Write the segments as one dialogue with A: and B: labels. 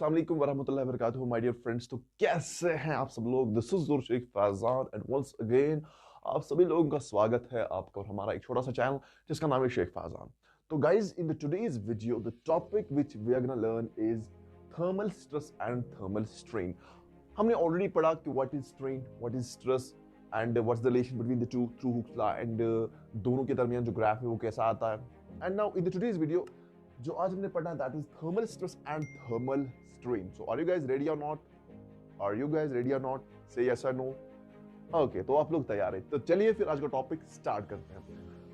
A: अस्सलाम वालेकुम वरहमतुल्लाहि वबरकातुहू माय डियर फ्रेंड्स। तो कैसे हैं आप सब लोग? This is Sheikh Faizan and once again आप सभी लोगों का स्वागत है आपका और हमारा एक छोटा सा चैनल जिसका नाम है शेख फैजान। तो guys, in the today's video the topic which we are gonna learn is thermal stress and thermal strain. हमने ऑलरेडी पढ़ा कि what is strain, what is stress and what's the relation between the two through Hooke's law and दोनों के दरमियान जो graph है वो कैसा आता है। And now in the today's video जो आज हमने पढ़ा that is thermal stress and thermal strain. So are you guys ready or not? Are you guys ready or not? Say yes or no? Okay, तो आप लोग तैयार हैं? तो चलिए फिर आज का टॉपिक स्टार्ट करते हैं।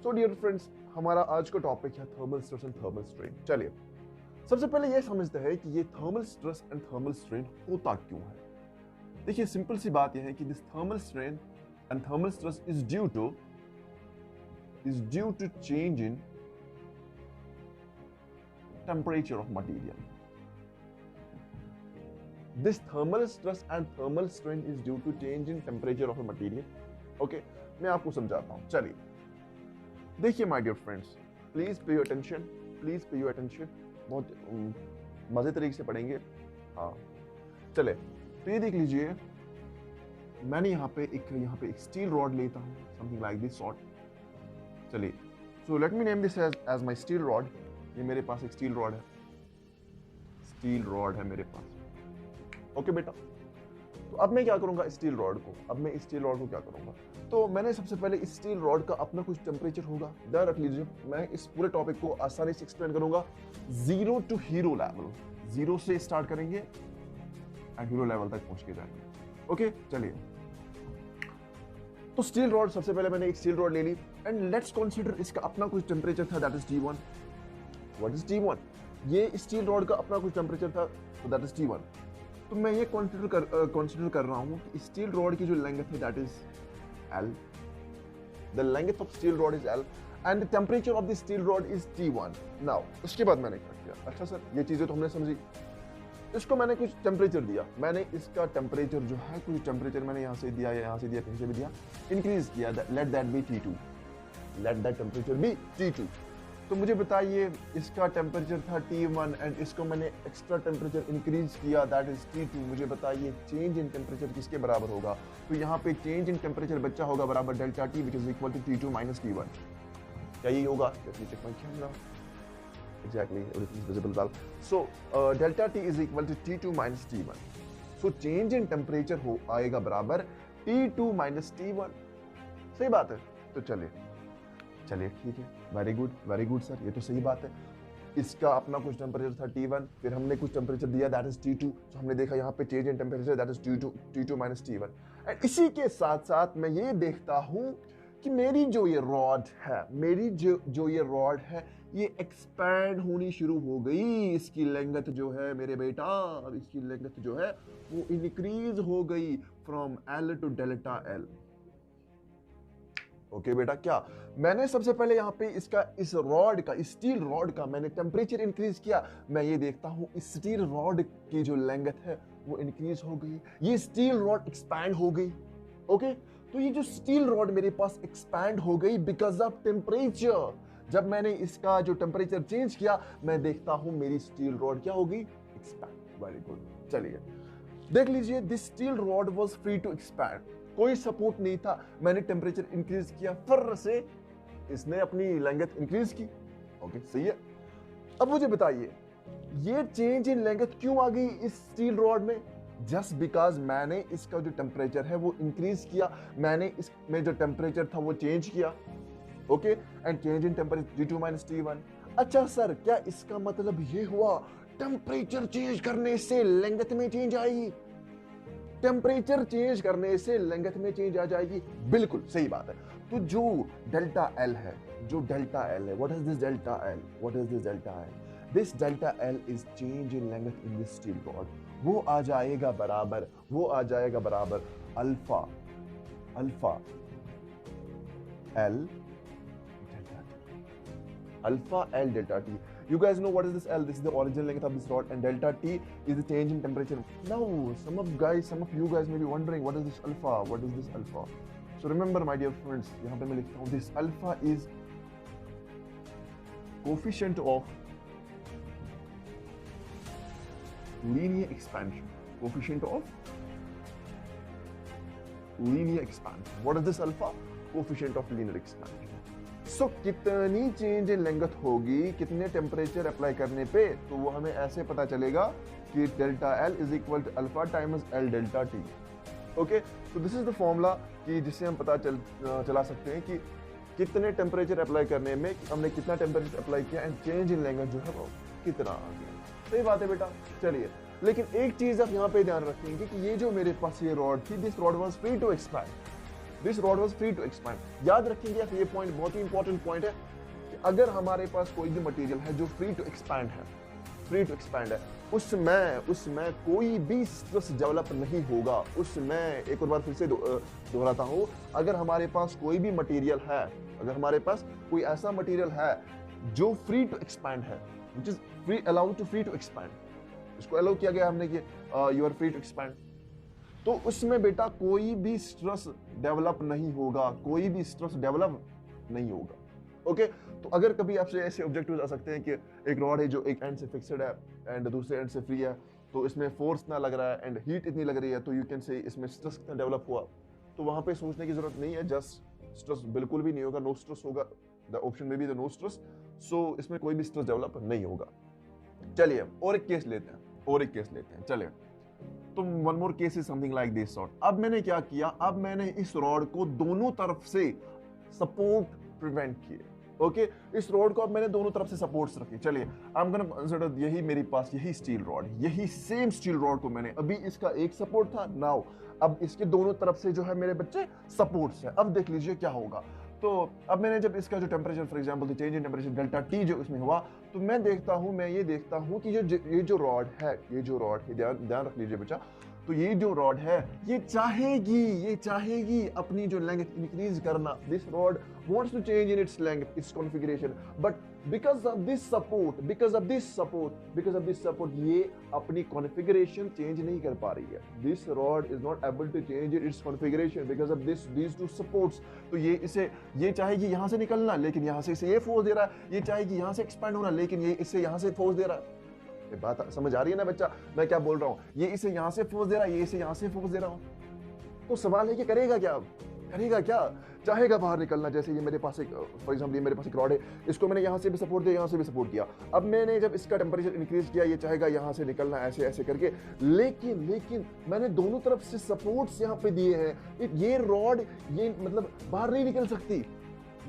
A: सो डियर फ्रेंड्स, हमारा आज का टॉपिक है thermal stress and thermal strain. चलिए सबसे पहले ये समझते हैं कि ये thermal stress and thermal strain होता क्यों है। देखिए, सिंपल सी बात यह है कि this thermal strain and thermal stress is due to change in temperature of material. This thermal stress and thermal strain is due to change in temperature of a material. Okay, मैं आपको समझाता हूं। चलिए देखिए my dear friends, please pay your attention, please pay your attention. बहुत मजे तरीके से पढ़ेंगे। हाँ चले, तो ये देख लीजिए, मैंने यहाँ पे एक स्टील रॉड लेता हूँ, समथिंग लाइक दिस सॉर्ट। चलिए, so let me name this as my steel rod. ये मेरे पास एक स्टील रॉड है मेरे पास। ओके बेटा, तो अब मैं क्या करूंगा इस स्टील रॉड को क्या करूंगा? तो मैंने सबसे पहले इस स्टील रॉड का अपना कुछ टेम्परेचर होगा। ध्यान रख लीजिए, मैं इस पूरे टॉपिक को आसानी से एक्सप्लेन करूंगा zero to hero level. Zero से स्टार्ट करेंगे एंड हीरो लेवल तक पहुंच के जाएंगे। ओके चलिए, तो स्टील रॉड, सबसे पहले मैंने एक स्टील रॉड ले ली एंड लेट्स कंसीडर इसका अपना कुछ टेम्परेचर था, that is T1। What is T1? ये स्टील रॉड का अपना कुछ टेम्परेचर था, तो दैट इज T1। तो मैं ये कंसीडर कर रहा हूँ कि स्टील रॉड की जो लेंथ है that is L। The length of steel rod is L and the temperature of the steel rod is T1। Now उसके बाद मैंने क्या किया? अच्छा सर, ये चीजें तो हमने समझी। इसको मैंने कुछ टेम्परेचर दिया, मैंने इसका टेम्परेचर जो है कुछ टेम्परेचर मैंने यहाँ से दिया, यहाँ से दिया, कहीं से भी दिया, इंक्रीज किया। Let that be T2, let that temperature be T2। तो मुझे बताइए, इसका टेम्परेचर था T1 एंड इसको मैंने एक्स्ट्रा टेम्परेचर इंक्रीज किया, दैट इज T2। मुझे बताइए चेंज इन टेम्परेचर किसके बराबर होगा? तो यहाँ पे चेंज इन टेम्परेचर बच्चा होगा बराबर delta T which is equal to T2 minus T1। क्या यही होगा? Check my camera. Exactly, everything is visible well. So delta T is equal to T2 minus T1। So change in temperature हो आएगा बराबर T2 minus T1। सही बात है? तो चलिए ठीक है, वेरी गुड सर, ये तो सही बात है। इसका अपना कुछ टेम्परेचर था T1, फिर हमने कुछ टेम्परेचर दिया दैट इज T2। तो हमने देखा यहाँ पे change in temperature that is T2 minus T1। And इसी के साथ साथ मैं ये देखता हूँ कि मेरी जो ये रॉड है ये एक्सपैंड होनी शुरू हो गई। इसकी लेंथ जो है मेरे बेटा, इसकी लेंथ जो है वो इंक्रीज हो गई from L to delta L। Okay बेटा, क्या मैंने सबसे पहले यहाँ पे इस स्टील रॉड का मैंने टेम्परेचर इंक्रीज किया। मैं ये देखता हूँ इस स्टील रॉड की जो लेंथ है वो इंक्रीज हो गई, ये स्टील रॉड एक्सपैंड हो गई। ओके, तो ये जो स्टील रॉड मेरे पास एक्सपैंड हो गई बिकॉज ऑफ टेम्परेचर। जब मैंने इसका जो टेम्परेचर चेंज किया, मैं देखता हूँ मेरी स्टील रॉड क्या हो गई? एक्सपैंड। Very good. चलिए देख लीजिए, this steel rod was free to expand, कोई सपोर्ट नहीं था। मैंने टेम्परेचर इंक्रीज किया, फर्र से इसने अपनी लेंथ इंक्रीज की। ओके सही है। अब मुझे बताइए ये चेंज इन लेंथ क्यों आ गई इस स्टील रॉड में? जस्ट बिकॉज मैंने इसका जो टेम्परेचर है वो इंक्रीज किया, मैंने इसमें जो टेम्परेचर था वो चेंज किया। Okay, and change in temperature T2 minus T1। अच्छा सर, क्या इसका मतलब ये हुआ टेम्परेचर चेंज करने से लेंथ में चेंज आएगी? टेम्परेचर चेंज करने से लेंथ में चेंज आ जाएगी? बिल्कुल सही बात है। तो जो डेल्टा L है, what is this delta L? This delta L is change in length in this steel rod. वो आ जाएगा बराबर alpha L delta T. You guys know what is this L? This is the original length of this rod, and delta T is the change in temperature. Now, some of you guys may be wondering, what is this alpha? So remember, my dear friends, यहाँ पे मैं लिखता हूँ, this alpha is coefficient of linear expansion, coefficient of linear expansion. What is this alpha? Coefficient of linear expansion. So कितनी change in length होगी कितने temperature apply करने पे, तो वो हमें ऐसे पता चलेगा कि delta L is equal to alpha times L delta T. Okay, तो दिस इज द फॉर्मूला कि जिससे हम पता चला सकते हैं कि कितने टेम्परेचर अप्लाई करने में हमने कितना टेम्परेचर अप्लाई किया एंड चेंज इन लेंथ जो है वो कितना आ गया. सही बात है बेटा. चलिए, लेकिन एक चीज आप यहाँ पे ध्यान रखेंगे कि ये जो मेरे पास ये रॉड थी, this rod was free to expand. This rod was free to expand. याद रखेंगे ये पॉइंट बहुत ही इंपॉर्टेंट पॉइंट है कि अगर हमारे पास कोई भी मटेरियल है जो फ्री टू एक्सपैंड है, फ्री टू एक्सपैंड है, उसमें कोई भी स्ट्रेस डेवलप नहीं होगा. उसमें एक और बार फिर से दोहराता हूँ, अगर हमारे पास कोई भी मटेरियल है, अगर हमारे पास कोई ऐसा मटेरियल है जो फ्री टू एक्सपैंड है, which is free allowed to free to expand, इसको अलाउ किया गया हमने कि you are free to expand, तो उसमें बेटा कोई भी स्ट्रेस डेवलप नहीं होगा, कोई भी स्ट्रेस डेवलप नहीं होगा. ओके, तो अगर कभी आपसे ऐसे ऑब्जेक्टिव्स आ सकते हैं कि एक रॉड है जो एक एंड से फिक्स्ड है एंड दूसरे एंड से फ्री है, तो इसमें फोर्स ना लग रहा है एंड हीट इतनी लग रही है, तो यू कैन से इसमें स्ट्रेस कितना डेवलप हुआ, तो वहां पे सोचने की जरूरत नहीं है. जस्ट स्ट्रेस बिल्कुल भी नहीं होगा, नो स्ट्रेस होगा. द ऑप्शन में भी द नो स्ट्रेस, सो इसमें कोई भी स्ट्रेस डेवलप नहीं होगा. चलिए और एक केस लेते हैं, चलिए. तो one more case is something like this sort. अब मैंने क्या किया, अब मैंने इस रॉड को दोनों तरफ से सपोर्ट प्रिवेंट किए. ओके, इस रॉड को अब मैंने दोनों तरफ से सपोर्ट्स रखे. चलिए, आई एम गोना कंसीडर यही मेरे पास यही स्टील रॉड, यही सेम स्टील रॉड को मैंने, अभी इसका एक सपोर्ट था, नाउ अब इसके दोनों तरफ से जो है मेरे बच्चे सपोर्ट्स है. अब देख लीजिए क्या होगा. तो अब मैंने जब इसका जो temperature for example change in temperature delta T जो इसमें हुआ, तो मैं ये देखता हूँ कि ये जो रॉड है, ध्यान रख लीजिए बच्चा, तो ये जो रॉड है ये चाहेगी अपनी जो लेंथ इंक्रीज करना. This rod wants to change in its length, its configuration, but because of this support ये अपनी configuration change नहीं कर पा रही है. This rod is not able to change its configuration because of these two supports. तो ये चाहेगी यहाँ से निकलना, लेकिन यहाँ से इसे ये फोर्स दे रहा है. ये चाहेगी यहाँ से एक्सपैंड होना, लेकिन ये इसे यहाँ से फोर्स दे रहा है. ये बात समझ आ रही है ना बच्चा, मैं क्या बोल रहा हूँ? ये इसे यहाँ से फोर्स दे रहा है, ये इसे यहाँ से फोर्स दे रहा हूँ. तो सवाल है कि करेगा क्या? चाहेगा बाहर निकलना. जैसे ये मेरे पास एक फॉर एग्जांपल ये मेरे पास एक रॉड है, इसको मैंने यहाँ से भी सपोर्ट दिया, यहाँ से भी सपोर्ट किया. अब मैंने जब इसका टेम्परेचर इंक्रीज किया, ये चाहेगा यहाँ से निकलना ऐसे करके, लेकिन मैंने दोनों तरफ से सपोर्ट्स यहाँ पे दिए हैं. ये रॉड ये मतलब बाहर नहीं निकल सकती,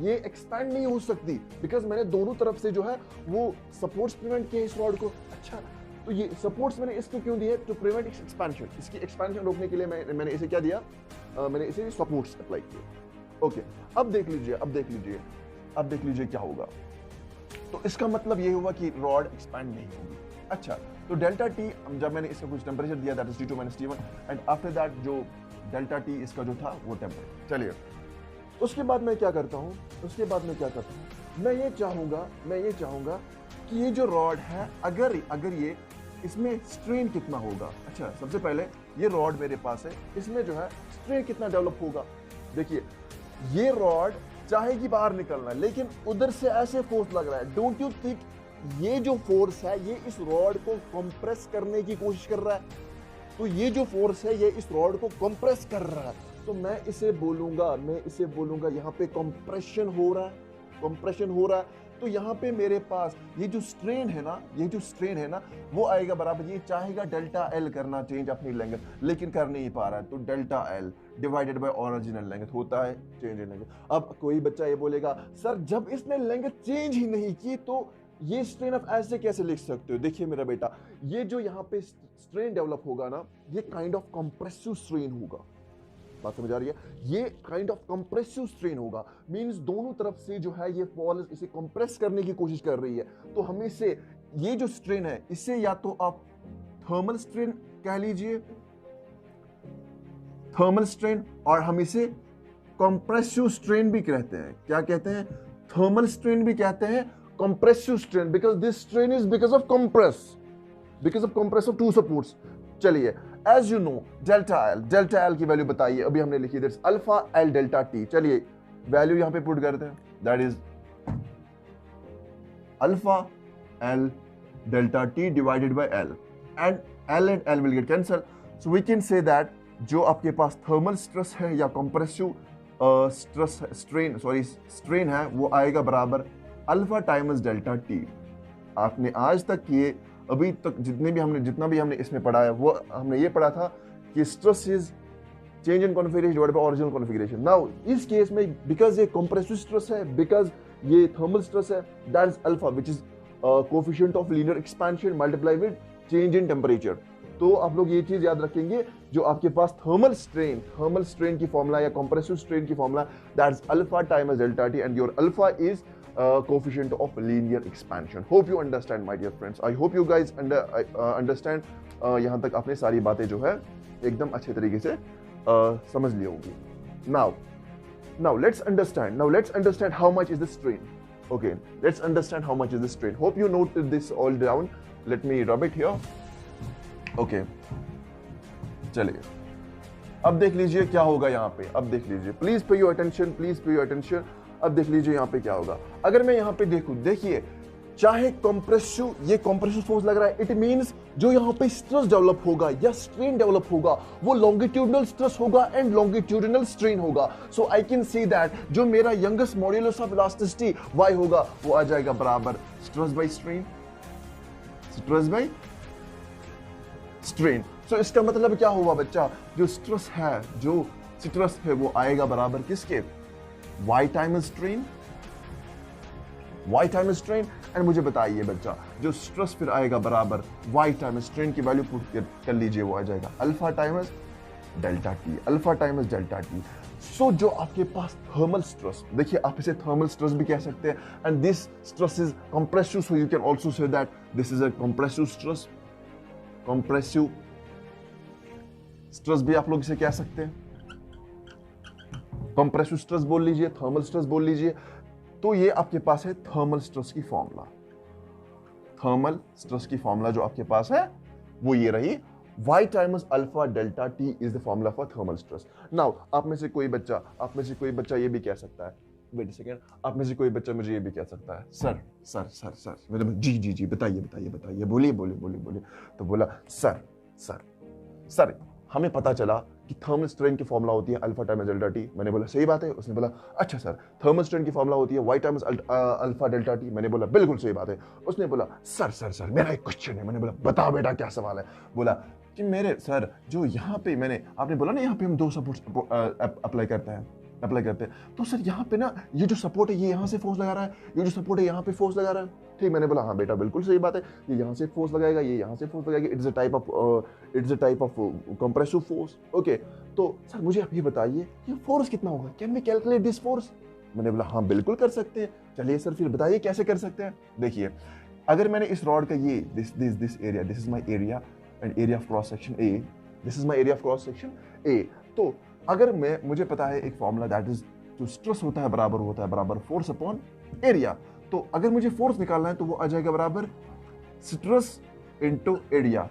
A: ये एक्सपैंड नहीं हो सकती, बिकॉज मैंने दोनों तरफ से जो है वो सपोर्ट्स प्रिवेंट किया इस रॉड को. अच्छा, तो ये सपोर्ट्स मैंने इसको क्यों दिए? To prevent its expansion. इसकी एक्सपेंशन रोकने के लिए मैंने इसे क्या दिया? मैंने इसे सपोर्ट्स अप्लाई किए. ओके, अब देख लीजिए क्या होगा. तो इसका मतलब ये हुआ कि रॉड एक्सपैंड नहीं होगी. अच्छा, तो डेल्टा टी जब मैंने इसका कुछ टेम्परेचर दिया, that is T2 - T1, and after that जो डेल्टा टी इसका जो था वो टेम्परेचर. चलिए, उसके बाद मैं क्या करता हूँ? मैं ये चाहूंगा कि ये जो रॉड है, अगर ये इसमें स्ट्रेन कितना होगा. अच्छा, सबसे पहले ये रॉड मेरे पास है, इसमें जो है स्ट्रेन कितना डेवलप होगा. देखिए, ये रॉड चाहेगी बाहर निकलना, लेकिन उधर से ऐसे फोर्स लग रहा है. डोंट यू थिंक ये जो फोर्स है ये इस रॉड को कंप्रेस करने की कोशिश कर रहा है? तो ये जो फोर्स है ये इस रॉड को कंप्रेस कर रहा है. तो मैं इसे बोलूंगा यहाँ पे कंप्रेशन हो रहा है. तो यहाँ पे मेरे पास ये जो स्ट्रेन है ना वो आएगा बराबर, ये चाहेगा डेल्टा एल करना चेंज अपनी लेंथ, लेकिन कर नहीं पा रहा है. तो delta L divided by original length होता है चेंज इन लेंथ. अब कोई बच्चा ये बोलेगा, सर जब इसने लेंथ चेंज ही नहीं की तो ये स्ट्रेन आप ऐसे कैसे लिख सकते हो? देखिए मेरा बेटा, ये जो यहाँ पे स्ट्रेन डेवलप होगा ना, ये काइंड ऑफ कंप्रेसिव स्ट्रेन होगा. बात समझ आ रही है? ये काइंड ऑफ कंप्रेसिव स्ट्रेन होगा. मींस दोनों तरफ से जो है ये फॉल इसे कंप्रेस करने की कोशिश कर रही है. तो हमें से ये जो स्ट्रेन है इसे या तो आप थर्मल स्ट्रेन कह लीजिए, थर्मल स्ट्रेन, और हम इसे कंप्रेसिव स्ट्रेन भी कहते हैं. क्या कहते हैं? थर्मल स्ट्रेन भी कहते हैं, compressive strain, because this strain is because of compress of two supports. चलिए, as you know delta L की वैल्यू बताइए, अभी हमने लिखी that's alpha L delta T. चलिए वैल्यू यहां पे पुट करते हैं, that is alpha L delta T divided by L. And L and L will get cancelled. So we can say that जो आपके पास थर्मल स्ट्रेस है या कंप्रेसिव स्ट्रेन है वो आएगा बराबर अल्फा टाइम्स डेल्टा टी। आपने आज तक ये अभी तक जितना भी हमने इसमें पढ़ा है वो हमने ये पढ़ा था कि stress is change in configuration divided by original configuration. Now इस केस में बिकॉज ये कंप्रेसिव स्ट्रेस है, बिकॉज ये थर्मल स्ट्रेस है, that is alpha which is coefficient of linear expansion multiply with change in temperature. तो आप लोग ये चीज याद रखेंगे, जो आपके पास थर्मल स्ट्रेन की फॉर्मूला या कंप्रेसिव स्ट्रेन की formula that is alpha times delta T and your alpha is coefficient of linear expansion. Hope you understand, my dear friends. I hope you guys understand. यहाँ तक आपने सारी बातें जो है एकदम अच्छे तरीके से समझ ली होगी. Now let's understand how much is the strain. Okay, let's understand how much is the strain. Hope you noted this all down. Let me rub it here. Okay, चलिए अब देख लीजिए क्या होगा यहाँ पे. अब देख लीजिए, प्लीज पे योर अटेंशन. अब देख लीजिए यहाँ पे क्या होगा. अगर मैं यहाँ पे देखूं, देखिए चाहे ये कंप्रेसिव फोर्स लग रहा है, इट मींस जो यहाँ पे स्ट्रेस डेवलप होगा या स्ट्रेन डेवलप होगा वो लॉन्गिट्यूडनल स्ट्रेस होगा एंड लॉन्गिट्यूडनल स्ट्रेन होगा. सो आई कैन सी दैट जो मेरा youngest modulus of elasticity y होगा वो आ जाएगा बराबर स्ट्रेस बाय स्ट्रेन. सो इसका मतलब क्या हुआ बच्चा, जो स्ट्रेस है वो आएगा बराबर किसके, y टाइम्स स्ट्रेन. एंड मुझे बताइए बच्चा, जो स्ट्रेस फिर आएगा बराबर y टाइम्स स्ट्रेन की वैल्यू पुट कर लीजिए, वो आ जाएगा अल्फा टाइम्स डेल्टा टी. सो जो आपके पास थर्मल स्ट्रेस, देखिए आप इसे थर्मल स्ट्रेस भी कह सकते हैं, and this stress is compressive, so you can also say that this is a compressive stress भी आप लोग इसे कह सकते हैं. कंप्रेसिव स्ट्रेस बोल लीजिए, थर्मल स्ट्रेस बोल लीजिए. तो ये आपके पास है थर्मल स्ट्रेस की फॉर्मूला जो आपके पास है वो ये रही, y times alpha delta t is the formula for thermal stress. Now आप में से कोई बच्चा ये भी कह सकता है, वेट अ सेकंड, आप में से कोई बच्चा मुझे ये भी कह सकता है, सर मतलब जी बताइए, बोलिए. तो बोला सर हमें पता चला कि थर्मल स्ट्रेन की फॉर्मूला होती है अल्फा टाइम्स डेल्टा टी. मैंने बोला सही बात है. उसने बोला अच्छा सर, थर्मल स्ट्रेन की फॉर्मूला होती है y times alpha delta T. मैंने बोला बिल्कुल सही बात है. उसने बोला सर मेरा एक क्वेश्चन है. मैंने बोला बताओ बेटा क्या सवाल है. बोला कि मेरे सर जो यहाँ पे आपने बोला ना यहाँ पे हम दो सपोर्ट अप्लाई करते हैं. तो सर यहाँ पे ना ये जो सपोर्ट है ये यहाँ से फोर्स लगा रहा है, ये जो सपोर्ट है यहाँ पे फोर्स लगा रहा है. ठीक, मैंने बोला हाँ बेटा बिल्कुल सही बात है, ये यहाँ से फोर्स लगाएगा, ये यहाँ से फोर्स लगाएगा. It's a type of compressive force. Okay, तो सर मुझे आप ये बताइए ये फोर्स कितना होगा, can we calculate this force. मैंने बोला हाँ बिल्कुल कर सकते हैं. चलिए सर फिर बताइए कैसे कर सकते हैं. देखिए अगर मैंने इस रॉड का ये this area, this is my area and area of cross section A, this is my area of cross section A. तो अगर मुझे पता है एक फॉर्मूला दैट इज जो स्ट्रेस होता है बराबर फोर्स अपॉन एरिया. तो अगर मुझे फोर्स निकालना है तो वो आ जाएगा बराबर stress into area.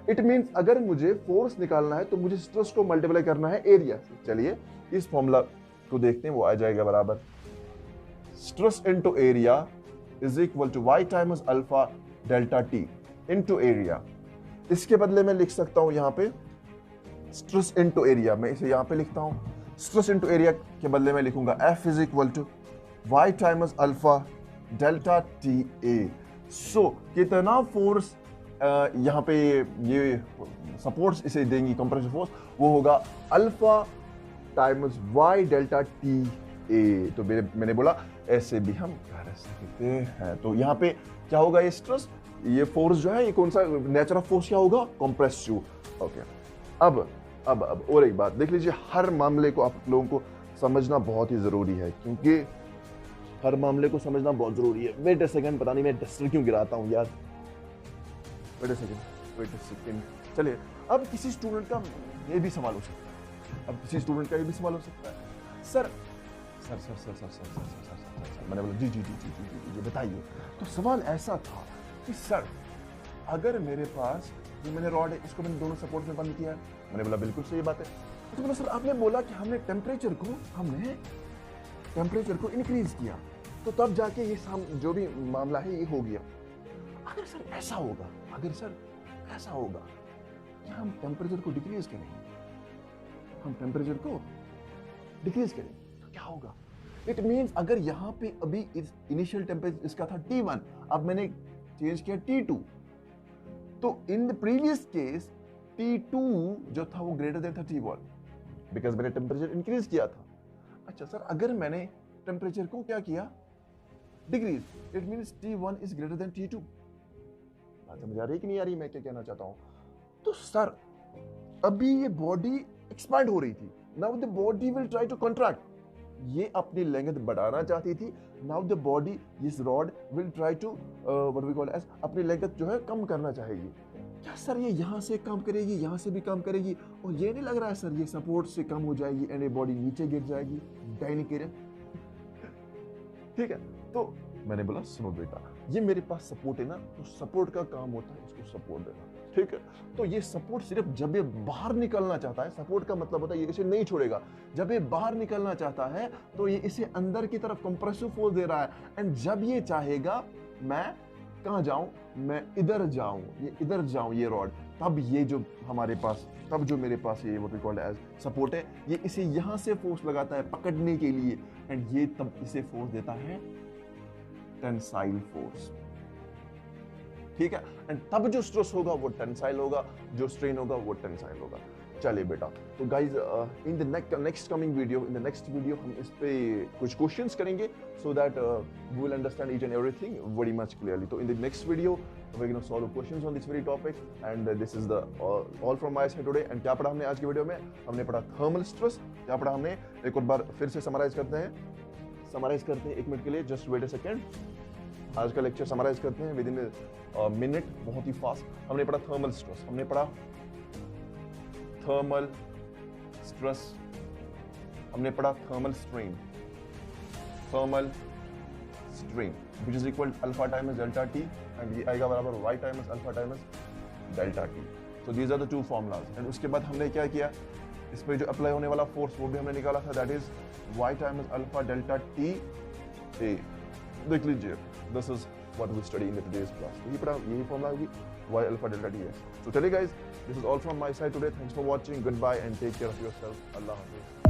A: It means अगर मुझे फोर्स निकालना है तो मुझे स्ट्रेस को मल्टीप्लाई करना है एरिया से. चलिए इस फॉर्मूला को देखते हैं, वो आ जाएगा बराबर stress into area is equal to y times alpha delta T into area. इसके बदले में लिख सकता हूं यहाँ पे स्ट्रेस इनटू एरिया. मैं इसे यहाँ पे लिखता हूं, स्ट्रेस इनटू एरिया के बदले में लिखूंगा F is equal to y times alpha delta T A. So कितना फोर्स यहाँ पे ये सपोर्ट्स इसे देंगी कंप्रेसिव फोर्स, वो होगा alpha times y delta T ए. तो मैंने बोला ऐसे भी हम कर सकते हैं. तो यहाँ पे क्या होगा, ये स्ट्रेस, ये फोर्स जो है ये कौन सा नेचर ऑफ फोर्स क्या होगा, कंप्रेसिव. ओके, अब और एक बात देख लीजिए, हर मामले को आप लोगों को समझना बहुत ही जरूरी है, क्योंकि हर मामले को समझना बहुत जरूरी है. वेट अ सेकंड, पता नहीं मैं डस्टर क्यों गिराता हूं यार. Wait a second. चलिए, अब किसी स्टूडेंट का ये भी सवाल हो सकता है, सर मैंने बोला जी बताइए. तो सवाल ऐसा था कि सर अगर मेरे पास ये मैंने रॉड है, इसको मैंने दोनों सपोर्ट में बंद किया है. मैंने बोला बिल्कुल सही बात है. तो बोला सर आपने बोला कि हमने टेम्परेचर को इंक्रीज किया, तो तब जाके ये जो भी मामला है ये हो गया. अगर सर ऐसा होगा कि हम टेम्परेचर को डिक्रीज करेंगे, हम टेम्परेचर को डिक्रीज करेंगे तो क्या होगा? इट मीन्स अगर यहाँ पे अभी इनिशियल टेम्परेचर इसका था T1, अब मैंने चेंज किया T2, तो in the previous case T2 जो था वो ग्रेटर देन था T1 बिकॉज मैंने टेम्परेचर इंक्रीज किया था। अच्छा सर, अगर मैंने टेम्परेचर को क्या किया? Decrease, it means T1 is greater than T2। बात समझ आ रही है कि नहीं आ रही मैं क्या कहना चाहता हूं? तो सर अभी ये बॉडी एक्सपैंड हो रही थी, now the body will try to contract, ये अपनी लेंथ बढ़ाना चाहती थी, now the body this rod will try to what we call as अपनी लेंथ जो है कम करना चाहेगी। क्या सर ये यहाँ से कम करेगी, यहाँ से भी कम करेगी, और ये नहीं लग रहा है सर ये सपोर्ट से कम हो जाएगी एंड ये बॉडी नीचे गिर जाएगी डायनिकेरियन? ठीक है, तो मैंने बोला सुनो बेटा, ये मेरे पास सपोर्ट है ना, तो सपोर्ट का काम होता है इसको सपोर्ट देना। ठीक है, तो ये सपोर्ट सिर्फ जब ये बाहर निकलना चाहता है, सपोर्ट का मतलब होता है ये इसे नहीं छोड़ेगा, जब ये बाहर निकलना चाहता है तो ये इसे अंदर की तरफ कंप्रेसिव फोर्स दे रहा है, एंड जब ये चाहेगा मैं कहां जाऊं, मैं इधर जाऊं, ये इधर जाऊं ये रॉड, तब ये जो हमारे पास, तब जो मेरे पास ये what we call as support है, ये इसे यहां से फोर्स लगाता है पकड़ने के लिए, एंड ये तब इसे फोर्स देता है टेंसाइल फोर्स। ठीक है, एंड तब जो स्ट्रेस होगा वो टेंसाइल होगा, जो स्ट्रेन होगा वो टेंसाइल होगा। चलिए बेटा, तो guys in the next coming video, in the next video हम इस पे कुछ क्वेश्चंस करेंगे so that we will understand each and everything very much clearly. तो in the next video we're going to solve questions on this very topic, and this is the all from my side today। and क्या पढ़ा हमने आज की video में? हमने पढ़ा thermal stress. क्या पढ़ा हमने? एक और बार फिर से समराइज करते हैं 1 मिनट के लिए, जस्ट वेट अ सेकेंड। आज का लेक्चर समराइज करते हैं विद इन मिनट, बहुत ही फास्ट। हमने पढ़ा थर्मल स्ट्रेस, हमने पढ़ा थर्मल स्ट्रेस, हमने पढ़ा thermal strain, thermal strain which is equal to alpha times delta t, and ये आएगा बराबर y times alpha times delta t। so these are the two formulas। and उसके बाद हमने क्या किया, इस पे जो अप्लाई होने वाला फोर्स वो भी हमने निकाला था, that is y times alpha delta t a। देख लीजिए, this is what we study in the today's class। यही पढ़ा, यही फॉर्मूला होगी y alpha delta t s। so चलिए guys, this is all from my side today। thanks for watching, goodbye and take care of yourself। Allah Hafiz।